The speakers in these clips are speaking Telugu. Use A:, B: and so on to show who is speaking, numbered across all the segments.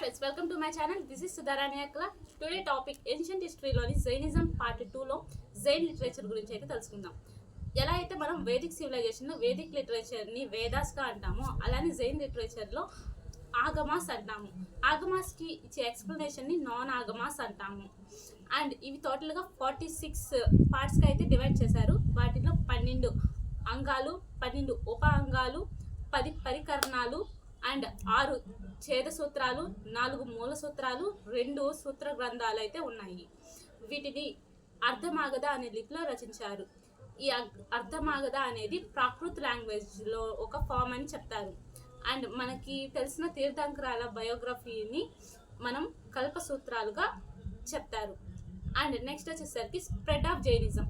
A: friends, welcome to my channel. This is Sudharani Akla. Today topic ancient history లోని జైనిజం పార్ట్ 2 లో జైన్ లిటరేచర్ గురించి అయితే తెలుసుకుందాం. ఎలా అయితే మనం వేదిక్ సివిలైజేషన్ వేదిక్ లిటరేచర్ ని వేదాస్ గా అంటామో అలానే జైన్ లిటరేచర్ లో ఆగమాస్ అంటాము. ఆగమాస్ కి ఇచ్చే ఎక్స్ప్లెనేషన్ ని నాన్ ఆగమాస్ అంటాము. అండ్ ఇవి టోటల్ గా 46 పార్ట్స్ గా అయితే డివైడ్ చేశారు. వాటిలో 12 అంగాలు, 12 ఉప అంగాలు, 10 పరికరణాలు అండ్ 6 ఛేద సూత్రాలు, 4 మూల సూత్రాలు, 2 సూత్ర గ్రంథాలు అయితే ఉన్నాయి. వీటిని అర్ధమాగధ అనే లిపిలో రచించారు. ఈ అర్ధమాగధ అనేది ప్రాకృత లాంగ్వేజ్లో ఒక ఫామ్ అని చెప్తారు. అండ్ మనకి తెలిసిన తీర్థంకరాల బయోగ్రఫీని మనం కల్ప సూత్రాలుగా చెప్తారు. అండ్ నెక్స్ట్ వచ్చేసరికి స్ప్రెడ్ ఆఫ్ జైనిజం.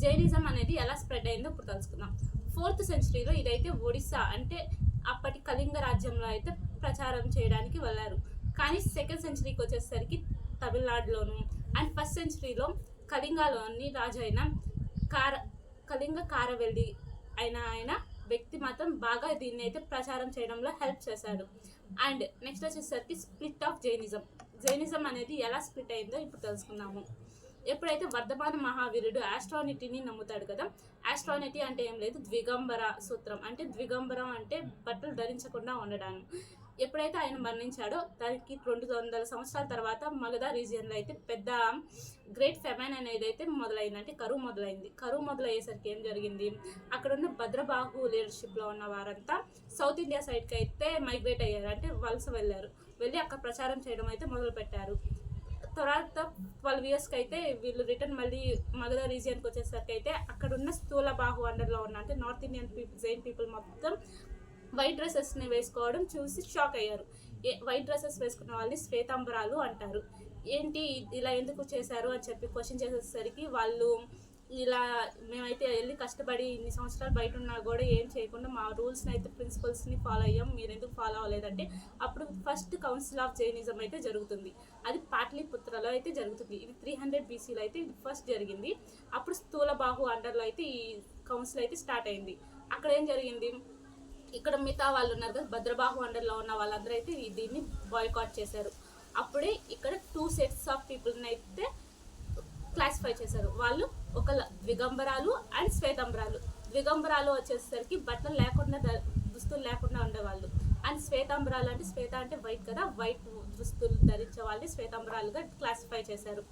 A: జైనిజం అనేది ఎలా స్ప్రెడ్ అయిందో ఇప్పుడు తెలుసుకుందాం. 4th సెంచరీలో ఇదైతే ఒడిస్సా అంటే అప్పటి కళింగ రాజ్యంలో అయితే ప్రచారం చేయడానికి వెళ్ళారు. కానీ 2nd సెంచరీకి వచ్చేసరికి తమిళనాడులోను అండ్ 1st సెంచరీలో కళింగలోని రాజు అయిన కళింగ కారవెల్లి ఆయన వ్యక్తి మాత్రం బాగా దీన్ని అయితే ప్రచారం చేయడంలో హెల్ప్ చేశాడు. అండ్ నెక్స్ట్ వచ్చేసరికి స్ప్లిట్ ఆఫ్ జైనిజం. జైనిజం అనేది ఎలా స్ప్లిట్ అయిందో ఇప్పుడు తెలుసుకుందాము. ఎప్పుడైతే వర్ధమాన మహావీరుడు ఆస్ట్రానిటీని నమ్ముతాడు కదా, ఆస్ట్రానిటీ అంటే ఏం లేదు, ద్విగంబర సూత్రం అంటే ద్విగంబరం అంటే బట్టలు ధరించకుండా ఉండడాను. ఎప్పుడైతే ఆయన మరణించాడో దానికి 200 సంవత్సరాల తర్వాత మగధ రీజియన్లో అయితే పెద్ద గ్రేట్ ఫెమైన్ అనేది అయితే మొదలైంది, అంటే కరువు మొదలైంది. కరువు మొదలయ్యేసరికి ఏం జరిగింది, అక్కడున్న భద్రబాహు లీడర్షిప్లో ఉన్న వారంతా సౌత్ ఇండియా సైడ్కి అయితే మైగ్రేట్ అయ్యారు, అంటే వలస వెళ్ళి అక్కడ ప్రచారం చేయడం అయితే మొదలు పెట్టారు. తర్వాత 12 yearsకి అయితే వీళ్ళు రిటర్న్ మళ్ళీ మగధ రీజియన్కి వచ్చేసరికి అయితే అక్కడున్న స్థూల బాహు అండర్లో ఉన్న అంటే నార్త్ ఇండియన్ జైన్ పీపుల్ మొత్తం వైట్ డ్రెస్సెస్ని వేసుకోవడం చూసి షాక్ అయ్యారు. వైట్ డ్రెస్సెస్ వేసుకున్న వాళ్ళని శ్వేతాంబరాలు అంటారు. ఏంటి ఇలా ఎందుకు చేశారు అని చెప్పి క్వశ్చన్ చేసేసరికి వాళ్ళు ఇలా మేమైతే వెళ్ళి కష్టపడి ఇన్ని సంవత్సరాలు బయట ఉన్నా కూడా ఏం చేయకుండా మా రూల్స్ని అయితే ప్రిన్సిపల్స్ని ఫాలో అయ్యాం, మీరు ఎందుకు ఫాలో అవ్వలేదంటే అప్పుడు ఫస్ట్ కౌన్సిల్ ఆఫ్ జైనిజం అయితే జరుగుతుంది. అది పాట్లీపుత్రలో అయితే జరుగుతుంది. ఇది 300 BCలో అయితే ఇది ఫస్ట్ జరిగింది. అప్పుడు స్థూలబాహు అండర్లో అయితే ఈ కౌన్సిల్ అయితే స్టార్ట్ అయింది. అక్కడ ఏం జరిగింది, ఇక్కడ మిగతా వాళ్ళు ఉన్నారు కదా, భద్రబాహు అండర్లో ఉన్న వాళ్ళందరూ అయితే దీన్ని బాయ్కాట్ చేశారు. అప్పుడే ఇక్కడ 2 sets ఆఫ్ పీపుల్ని అయితే క్లాసిఫై చేశారు. వాళ్ళు ఒక ద్విగంబరాలు అండ్ శ్వేతాంబరాలు. ద్విగంబరాలు వచ్చేసరికి బట్టలు లేకుండా దుస్తులు లేకుండా ఉండేవాళ్ళు. అండ్ శ్వేతాంబరాలు అంటే శ్వేత అంటే వైట్ కదా, వైట్ దుస్తులు ధరించే వాళ్ళని శ్వేతాంబరాలుగా క్లాసిఫై చేశారు.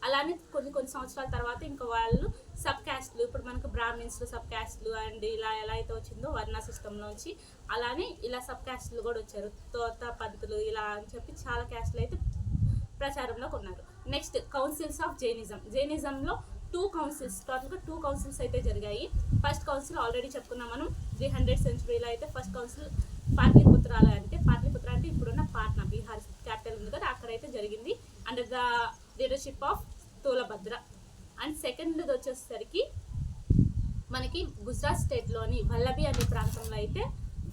A: అలానే కొన్ని సంవత్సరాల తర్వాత ఇంకా వాళ్ళు సబ్ క్యాస్ట్లు, ఇప్పుడు మనకు బ్రాహ్మిన్స్లో సబ్ క్యాస్ట్లు అండ్ ఇలా ఎలా అయితే వచ్చిందో వర్ణ సిస్టంలోంచి అలానే ఇలా సబ్ క్యాస్ట్లు కూడా వచ్చారు. తోత పంతులు ఇలా అని చెప్పి చాలా క్యాస్ట్లు అయితే ప్రచారంలోకి ఉన్నారు. Next councils of Jainism. జైనిజంలో 2 కౌన్సిల్స్, టోటల్గా 2 కౌన్సిల్స్ అయితే జరిగాయి. ఫస్ట్ కౌన్సిల్ ఆల్రెడీ చెప్పుకున్నాం మనం, 300 సెంచరీలో అయితే ఫస్ట్ కౌన్సిల్ పాట్లీపుత్ర అంటే ఇప్పుడున్న పాట్నా, బీహార్ క్యాపిటల్ ఉంది కదా, అక్కడైతే జరిగింది under the leadership of Sthulabhadra. And second వచ్చేసరికి మనకి గుజరాత్ స్టేట్లోని వల్లభి అనే ప్రాంతంలో అయితే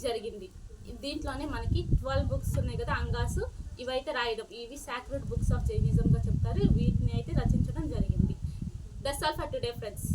A: జరిగింది. దీంట్లోనే మనకి 12 books ఉన్నాయి కదా, అంగాసు, ఇవైతే రాయడం, ఇవి సాక్రెడ్ బుక్స్ ఆఫ్ జైనిజంగా చెప్తారు. వీటిని అయితే రచించడం జరిగింది. That's all for today friends.